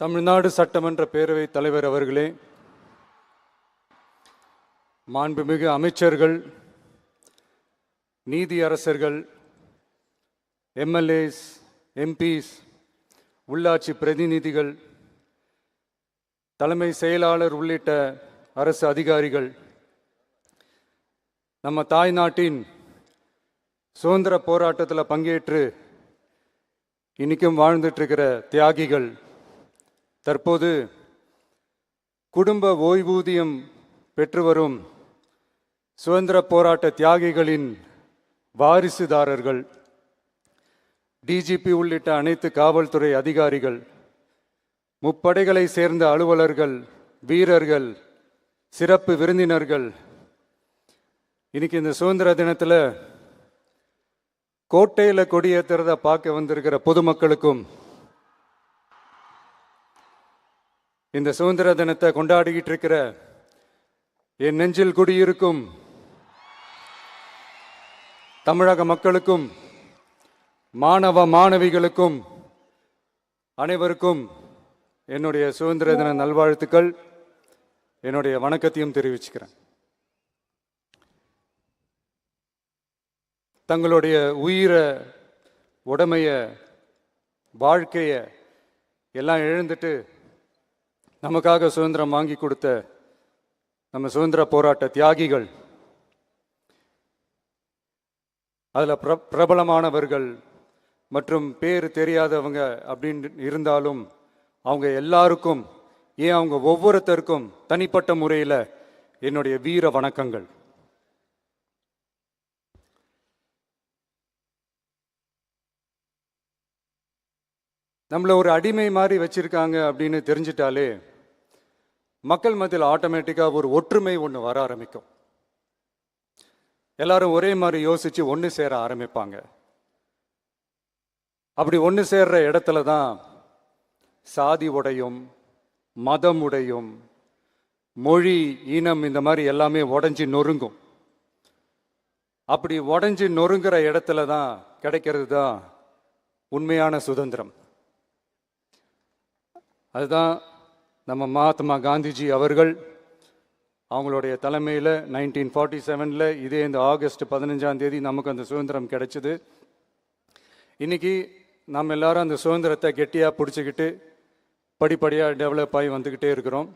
தமிழ்நாடு சட்டமன்ற பேரவைத் தலைவர் அவர்களே, மாண்புமிகு அமைச்சர்கள், நீதியரசர்கள், எம்எல்ஏஸ், எம்பிஸ், உள்ளாட்சி பிரதிநிதிகள், தலைமை செயலாளர் உள்ளிட்ட அரசு அதிகாரிகள், நம்ம தாய்நாட்டின் சுதந்திர போராட்டத்தில் பங்கேற்று இன்னைக்கும் வாழ்ந்துட்டு இருக்கிற தியாகிகள், தற்போது குடும்ப ஓய்வூதியம் பெற்று வரும் சுதந்திர போராட்ட தியாகிகளின் வாரிசுதாரர்கள், டிஜிபி உள்ளிட்ட அனைத்து காவல்துறை அதிகாரிகள், முப்படைகளை சேர்ந்த அலுவலர்கள், வீரர்கள், சிறப்பு விருந்தினர்கள், இன்னைக்கு இந்த சுதந்திர தினத்தில் கோட்டையில் கொடியேற்றுறத பார்க்க வந்திருக்கிற பொதுமக்களுக்கும், இந்த சுதந்திர தினத்தை கொண்டாடிக்கிட்டு இருக்கிற என் நெஞ்சில் குடியிருக்கும் தமிழக மக்களுக்கும், மாணவ மாணவிகளுக்கும் அனைவருக்கும் என்னுடைய சுதந்திர தின நல்வாழ்த்துக்கள், என்னுடைய வணக்கத்தையும் தெரிவிச்சுக்கிறேன். தங்களுடைய உயிரை, உடமைய, வாழ்க்கைய எல்லாம் இழந்துட்டு நமக்காக சுதந்திரம் வாங்கி கொடுத்த நம்ம சுதந்திர போராட்ட தியாகிகள், அதில் பிரபலமானவர்கள் மற்றும் பேர் தெரியாதவங்க அப்படின்னு இருந்தாலும் அவங்க எல்லாருக்கும், ஏன் அவங்க ஒவ்வொருத்தருக்கும் தனிப்பட்ட முறையில் என்னுடைய வீர வணக்கங்கள். நம்மளை ஒரு அடிமை மாதிரி வச்சிருக்காங்க அப்படின்னு தெரிஞ்சிட்டாலே மக்கள் மத்தியில் ஆட்டோமேட்டிக்காக ஒரு ஒற்றுமை ஒன்று வர ஆரம்பிக்கும். எல்லாரும் ஒரே மாதிரி யோசிச்சு ஒன்று சேர ஆரம்பிப்பாங்க. அப்படி ஒன்று சேர்ற இடத்துல தான் சாதி உடையும், மதம் உடையும், மொழி, இனம் இந்த மாதிரி எல்லாமே உடஞ்சி நொறுங்கும். அப்படி உடஞ்சி நொறுங்குற இடத்துல தான் கிடைக்கிறது தான் உண்மையான சுதந்திரம். அதுதான் நம்ம மகாத்மா காந்திஜி அவர்கள் அவங்களுடைய தலைமையில் 1947 இதே இந்த ஆகஸ்ட் 15 நமக்கு அந்த சுதந்திரம் கிடைச்சிது. இன்னைக்கு நம்ம எல்லாரும் அந்த சுதந்திரத்தை கெட்டியாக பிடிச்சிக்கிட்டு படிப்படியாக டெவலப் ஆகி வந்துக்கிட்டே இருக்கிறோம்.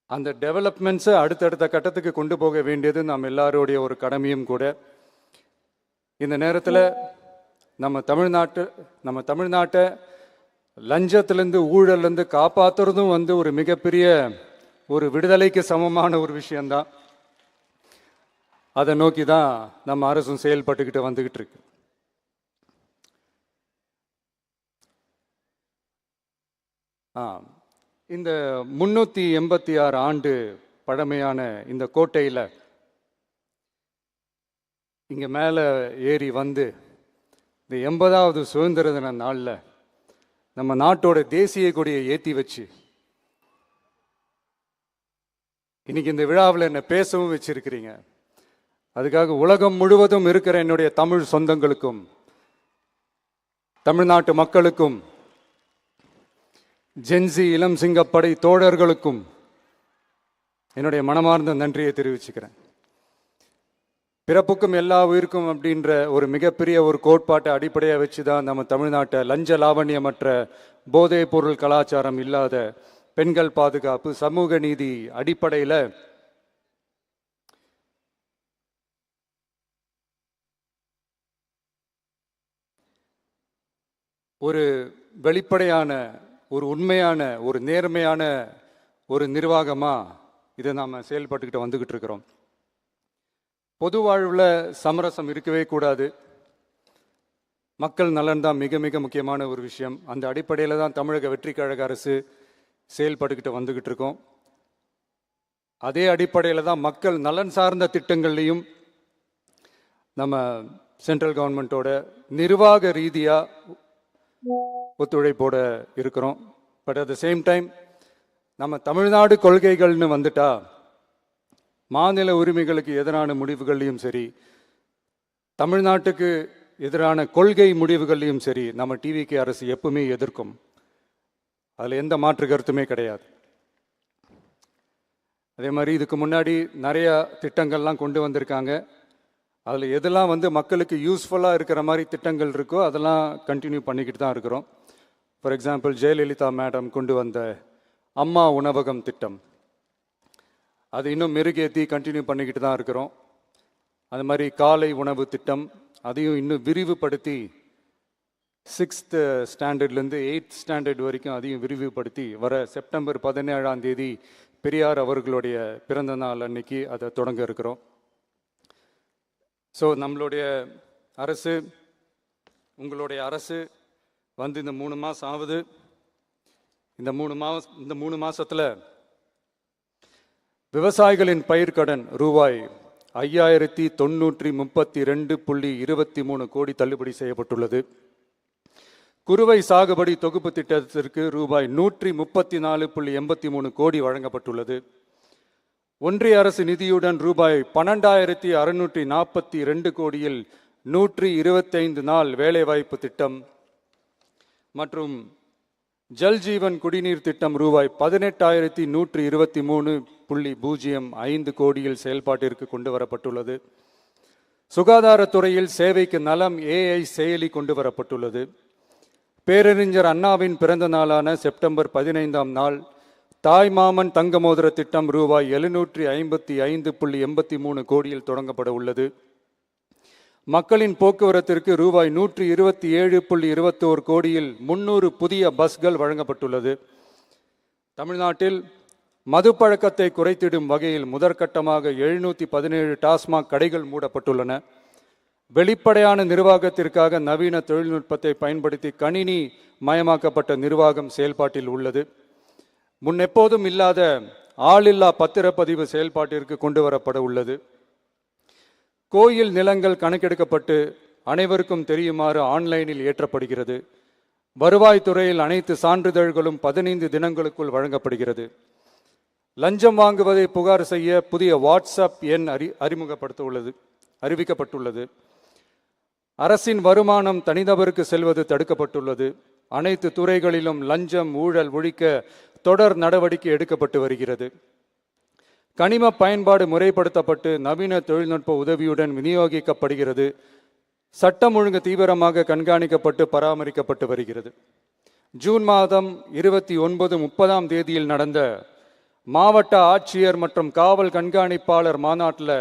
அந்த டெவலப்மெண்ட்ஸை அடுத்தடுத்த கட்டத்துக்கு கொண்டு போக வேண்டியது நம்ம எல்லாருடைய ஒரு கடமையும் கூட. இந்த நேரத்தில் நம்ம தமிழ்நாட்டை லஞ்சத்திலேருந்து, ஊழல்லேருந்து காப்பாற்றுறதும் ஒரு மிகப்பெரிய ஒரு விடுதலைக்கு சமமான ஒரு விஷயந்தான். அதை நோக்கி தான் நம்ம அரசும் செயல்பட்டுக்கிட்டு வந்துக்கிட்டு இருக்கு. இந்த 386 ஆண்டு பழமையான இந்த கோட்டையில் இங்கே மேலே ஏறி வந்து இந்த 80வது சுதந்திர தின நாளில் நம்ம நாட்டோட தேசிய கொடியை ஏற்றி வச்சு இன்னைக்கு இந்த விழாவில் என்னை பேசவும் வச்சிருக்கிறீங்க. அதுக்காக உலகம் முழுவதும் இருக்கிற என்னுடைய தமிழ் சொந்தங்களுக்கும், தமிழ்நாட்டு மக்களுக்கும், ஜென்சி இளம் சிங்கப்படை தோழர்களுக்கும் என்னுடைய மனமார்ந்த நன்றியை தெரிவிச்சுக்கிறேன். பிறப்புக்கும் எல்லா உயிருக்கும் அப்படின்ற ஒரு மிகப்பெரிய ஒரு கோட்பாட்டை அடிப்படையாக வச்சு தான் நம்ம தமிழ்நாட்டை லஞ்ச லாவண்யமற்ற போதைப் பொருள் கலாச்சாரம் இல்லாத, பெண்கள் பாதுகாப்பு, சமூக நீதி அடிப்படையில் ஒரு வெளிப்படையான, ஒரு உண்மையான, ஒரு நேர்மையான ஒரு நிர்வாகமாக இதை நாம் செயல்பட்டுக்கிட்டு வந்துக்கிட்டு இருக்கிறோம். பொது வாழ்வில் சமரசம் இருக்கவே கூடாது. மக்கள் நலன் தான் மிக மிக முக்கியமான ஒரு விஷயம். அந்த அடிப்படையில் தான் தமிழக வெற்றி கழக அரசு செயல்பட்டுக்கிட்டு வந்துக்கிட்டு இருக்கோம். அதே அடிப்படையில் தான் மக்கள் நலன் சார்ந்த திட்டங்கள்லையும் நம்ம சென்ட்ரல் கவர்மெண்ட்டோட நிர்வாக ரீதியாக ஒத்துழைப்போடு இருக்கிறோம். But at the same time நம்ம தமிழ்நாடு கொள்கைகள்னு வந்துட்டா மாநில உரிமைகளுக்கு எதிரான முடிவுகள்லையும் சரி, தமிழ்நாட்டுக்கு எதிரான கொள்கை முடிவுகள்லையும் சரி நம்ம டிவிகே அரசு எப்பவுமே எதிர்க்கும். அதில் எந்த மாற்று கருத்துமே கிடையாது. அதே மாதிரி இதுக்கு முன்னாடி நிறையா திட்டங்கள்லாம் கொண்டு வந்திருக்காங்க. அதில் எதெல்லாம் மக்களுக்கு யூஸ்ஃபுல்லாக இருக்கிற மாதிரி திட்டங்கள் இருக்கோ அதெல்லாம் கண்டினியூ பண்ணிக்கிட்டு தான் இருக்கிறோம். ஃபார் எக்ஸாம்பிள், ஜெயலலிதா மேடம் கொண்டு வந்த அம்மா உணவகம் திட்டம், அது இன்னும் மெருகேற்றி கண்டினியூ பண்ணிக்கிட்டு தான் இருக்கிறோம். அது மாதிரி காலை உணவு திட்டம், அதையும் இன்னும் விரிவுபடுத்தி 6th ஸ்டாண்டர்ட்லேருந்து 8th ஸ்டாண்டர்ட் வரைக்கும் அதையும் விரிவுபடுத்தி வர செப்டம்பர் 17ஆம் தேதி பெரியார் அவர்களுடைய பிறந்த நாள் அன்னைக்கு அதை தொடங்க இருக்கிறோம். ஸோ நம்மளுடைய அரசு, உங்களுடைய அரசு இந்த 3 மாதம் ஆகுது. இந்த 3 மாதத்தில் விவசாயிகளின் பயிர்க்கடன் ரூபாய் 5932.23 கோடி தள்ளுபடி செய்யப்பட்டுள்ளது. குறுவை சாகுபடி தொகுப்பு திட்டத்திற்கு ரூபாய் 134.83 கோடி வழங்கப்பட்டுள்ளது. ஒன்றிய அரசு நிதியுடன் ரூபாய் 12,642 கோடியில் 125 நாள் வேலைவாய்ப்பு திட்டம் மற்றும் ஜல் ஜீவன் குடிநீர் திட்டம் ரூபாய் 18,123.05 கோடியில் செயல்பாட்டிற்கு கொண்டு வரப்பட்டுள்ளது. சுகாதாரத்துறையில் சேவைக்கு நலம் AI செயலி கொண்டு வரப்பட்டுள்ளது. பேரறிஞர் அண்ணாவின் பிறந்த நாளான செப்டம்பர் 15ஆம் நாள் தாய்மாமன் தங்க மோதிர திட்டம் ரூபாய் 755.83 கோடியில் தொடங்கப்பட உள்ளது. மக்களின் போக்குவரத்திற்கு ரூபாய் 127.21 கோடியில் 300 புதிய பஸ்கள் வழங்கப்பட்டுள்ளது. தமிழ்நாட்டில் மது பழக்கத்தை குறைத்திடும் வகையில் முதற்கட்டமாக 717 டாஸ்மாக் கடைகள் மூடப்பட்டுள்ளன. வெளிப்படையான நிர்வாகத்திற்காக நவீன தொழில்நுட்பத்தை பயன்படுத்தி கணினி மயமாக்கப்பட்ட நிர்வாகம் செயல்பாட்டில் உள்ளது. முன்னெப்போதும் இல்லாத ஆளில்லா பத்திரப்பதிவு செயல்பாட்டிற்கு கொண்டு வரப்பட உள்ளது. கோயில் நிலங்கள் கணக்கெடுக்கப்பட்டு அனைவருக்கும் தெரியுமாறு ஆன்லைனில் ஏற்றப்படுகிறது. வருவாய்த்துறையில் அனைத்து சான்றிதழ்களும் 15 தினங்களுக்குள் வழங்கப்படுகிறது. லஞ்சம் வாங்குவதை புகார் செய்ய புதிய வாட்ஸ்அப் எண் அறிவிக்கப்பட்டுள்ளது. அரசின் வருமானம் தனிநபருக்கு செல்வது தடுக்கப்பட்டுள்ளது. அனைத்து துறைகளிலும் லஞ்சம் ஊழல் ஒழிக்க தொடர் நடவடிக்கை எடுக்கப்பட்டு வருகிறது. கனிம பயன்பாடு முறைப்படுத்தப்பட்டு நவீன தொழில்நுட்ப உதவியுடன் விநியோகிக்கப்படுகிறது. சட்டம் ஒழுங்கு தீவிரமாக கண்காணிக்கப்பட்டு பராமரிக்கப்பட்டு வருகிறது. ஜூன் மாதம் 29, 30ஆம் தேதியில் நடந்த மாவட்ட ஆட்சியர் மற்றும் காவல் கண்காணிப்பாளர் மாநாட்டில்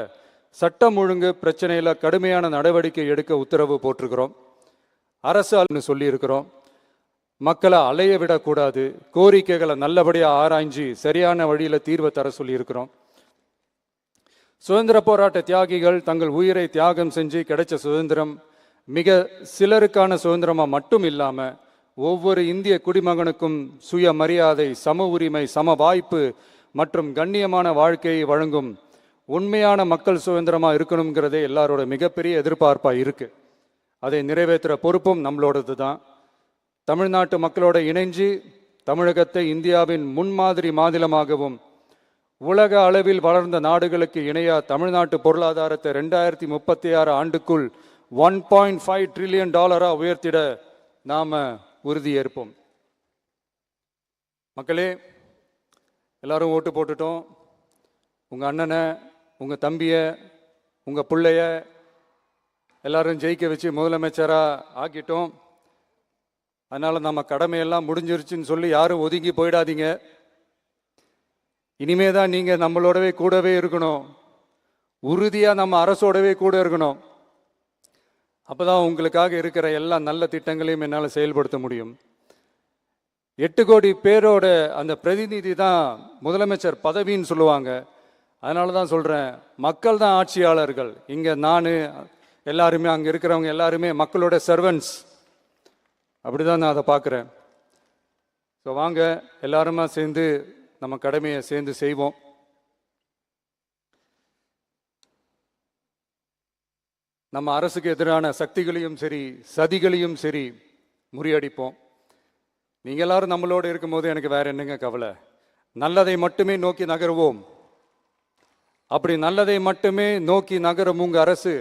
சட்டம் ஒழுங்கு பிரச்சனையில் கடுமையான நடவடிக்கை எடுக்க உத்தரவு போட்டிருக்கிறோம். அரசு சொல்லியிருக்கிறோம். மக்களை அலைய விடக்கூடாது, கோரிக்கைகளை நல்லபடியாக ஆராய்ஞ்சு சரியான வழியில் தீர்வை தர சொல்லியிருக்கிறோம். சுதந்திர போராட்ட தியாகிகள் தங்கள் உயிரை தியாகம் செஞ்சு கிடைச்ச சுதந்திரம் மிக சிலருக்கான சுதந்திரமாக மட்டும் இல்லாமல் ஒவ்வொரு இந்திய குடிமகனுக்கும் சுய மரியாதை, சம உரிமை, சம வாய்ப்பு மற்றும் கண்ணியமான வாழ்க்கையை வழங்கும் உண்மையான மக்கள் சுதந்திரமாக இருக்கணுங்கிறதே எல்லாரோட மிகப்பெரிய எதிர்பார்ப்பாக இருக்கு. அதை நிறைவேற்றுற பொறுப்பும் நம்மளோடது தான். தமிழ்நாட்டு மக்களோட இணைஞ்சு தமிழகத்தை இந்தியாவின் முன்மாதிரி மாநிலமாகவும் உலக அளவில் வளர்ந்த நாடுகளுக்கு இணையா தமிழ்நாட்டு பொருளாதாரத்தை 2036 ஆண்டுக்குள் $1.5 trillion உயர்த்திட நாம உறுதியேற்போம். மக்களே, எல்லாரும் ஓட்டு போட்டுட்டோம். உங்க அண்ணனை, உங்க தம்பிய, உங்க பிள்ளைய எல்லாரும் ஜெயிக்க வச்சு முதலமைச்சராக ஆக்கிட்டோம். அதனால நம்ம கடமையெல்லாம் முடிஞ்சிருச்சுன்னு சொல்லி யாரும் ஒதுங்கி போயிடாதீங்க. இனிமே தான் நீங்க நம்மளோடவே கூடவே இருக்கணும். உறுதியா நம்ம அரசோடவே கூட இருக்கணும். அப்பதான் உங்களுக்காக இருக்கிற எல்லா நல்ல திட்டங்களையும் என்னால் செயல்படுத்த முடியும். 8 கோடி பேரோட அந்த பிரதிநிதி தான் முதலமைச்சர் பதவின்னு சொல்லுவாங்க. அதனால தான் சொல்றேன், மக்கள் தான் ஆட்சியாளர்கள். இங்க நான் எல்லாருமே, அங்க இருக்கிறவங்க எல்லாருமே மக்களோட சர்வன்ட்ஸ். அப்படிதான் நான் அதை பார்க்குறேன். ஸோ வாங்க எல்லாருமா சேர்ந்து நம்ம கடமையை சேர்ந்து செய்வோம். நம்ம அரசுக்கு எதிரான சக்திகளையும் சரி சதிகளையும் சரி முறியடிப்போம். நீங்க எல்லாரும் நம்மளோட இருக்கும்போது எனக்கு வேற என்னங்க கவலை? நல்லதை மட்டுமே நோக்கி நகருவோம். அப்படி நல்லதை மட்டுமே நோக்கி நகரும் உங்க அரசு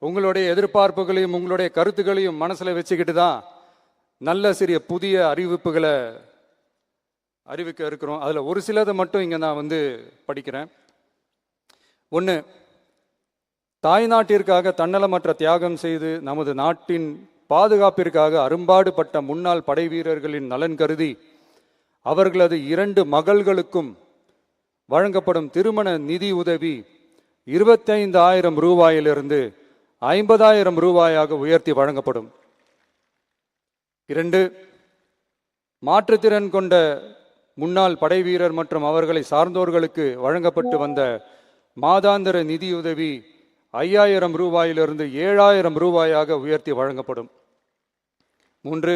உங்களுடைய எதிர்பார்ப்புகளையும் உங்களுடைய கருத்துக்களையும் மனசுல வச்சுக்கிட்டு தான் நல்ல சிறிய புதிய அறிவிப்புகளை அறிவிக்க இருக்கிறோம். அதில் ஒரு சிலதை மட்டும் இங்கே நான் வந்து படிக்கிறேன். ஒன்று, தாய்நாட்டிற்காக தன்னலமற்ற தியாகம் செய்து நமது நாட்டின் பாதுகாப்பிற்காக அரும்பாடுபட்ட முன்னாள் படை வீரர்களின் நலன் கருதி அவர்களது 2 மகள்களுக்கும் வழங்கப்படும் திருமண நிதி உதவி 25,000 ரூபாயிலிருந்து 50,000 ரூபாயாக உயர்த்தி வழங்கப்படும். 2, மாற்றுத்திறன் கொண்ட முன்னாள் படை வீரர் மற்றும் அவர்களை சார்ந்தோர்களுக்கு வழங்கப்பட்டு வந்த மாதாந்திர நிதியுதவி 5,000 ரூபாயிலிருந்து 7,000 ரூபாயாக உயர்த்தி வழங்கப்படும். 3,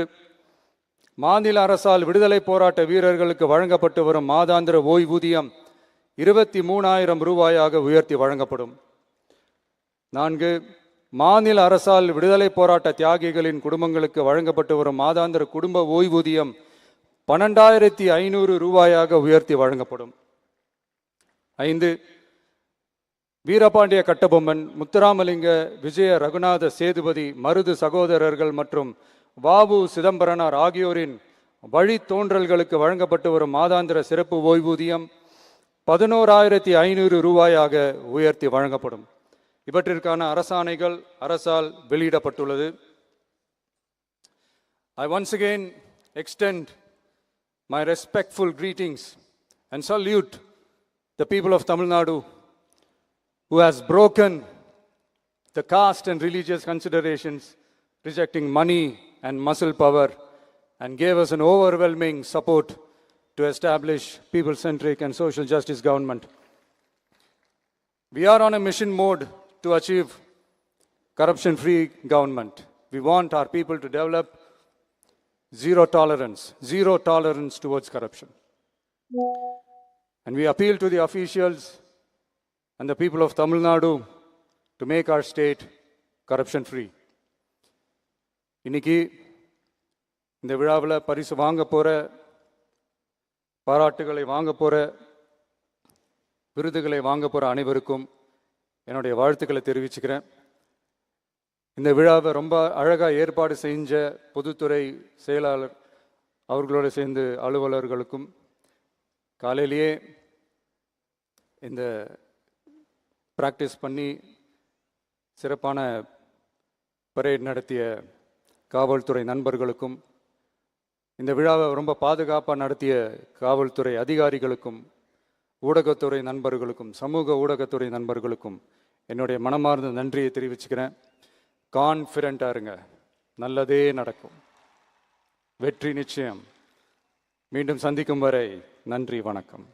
மாநில அரசால் விடுதலை போராட்ட வீரர்களுக்கு வழங்கப்பட்டு வரும் மாதாந்திர ஓய்வூதியம் 23,000 ரூபாயாக உயர்த்தி வழங்கப்படும். 4, மாநில அரசால் விடுதலை போராட்ட தியாகிகளின் குடும்பங்களுக்கு வழங்கப்பட்டு வரும் மாதாந்திர குடும்ப ஓய்வூதியம் 12,500 ரூபாயாக உயர்த்தி வழங்கப்படும். 5, வீரபாண்டிய கட்டபொம்மன், முத்துராமலிங்க, விஜய ரகுநாத சேதுபதி, மருது சகோதரர்கள் மற்றும் வாவு சிதம்பரனார் ஆகியோரின் வழித்தோன்றல்களுக்கு வழங்கப்பட்டு வரும் மாதாந்திர சிறப்பு ஓய்வூதியம் 11,500 ரூபாயாக உயர்த்தி வழங்கப்படும். இவற்றிற்கான அரசாணைகள் அரசால் வெளியிடப்பட்டுள்ளது. I once again extend my respectful greetings and salute the people of Tamil Nadu who has broken the caste and religious considerations, rejecting money and muscle power, and gave us an overwhelming support to establish people-centric and social justice government. We are on a mission mode to achieve corruption-free government. We want our people to develop zero tolerance towards corruption. And we appeal to the officials and the people of Tamil Nadu to make our state corruption-free. இன்னைக்கு இந்த விழாவில் பரிசு வாங்க போகிற, பாராட்டுகளை வாங்க போகிற, விருதுகளை வாங்க போகிற அனைவருக்கும் என்னுடைய வாழ்த்துக்களை தெரிவிச்சுக்கிறேன். இந்த விழாவை ரொம்ப அழகாக ஏற்பாடு செஞ்ச பொதுத்துறை செயலாளர் அவர்களோடு சேர்ந்து அலுவலர்களுக்கும், காலையிலேயே இந்த ப்ராக்டிஸ் பண்ணி சிறப்பான பரேட் நடத்திய காவல்துறை நண்பர்களுக்கும், இந்த விழாவை ரொம்ப பாதுகாப்பாக நடத்திய காவல்துறை அதிகாரிகளுக்கும், ஊடகத்துறை நண்பர்களுக்கும், சமூக ஊடகத்துறை நண்பர்களுக்கும் என்னுடைய மனமார்ந்த நன்றியை தெரிவிச்சுக்கிறேன். கான்ஃபிடென்ட்டாக இருங்க, நல்லதே நடக்கும், வெற்றி நிச்சயம். மீண்டும் சந்திக்கும் வரை நன்றி, வணக்கம்.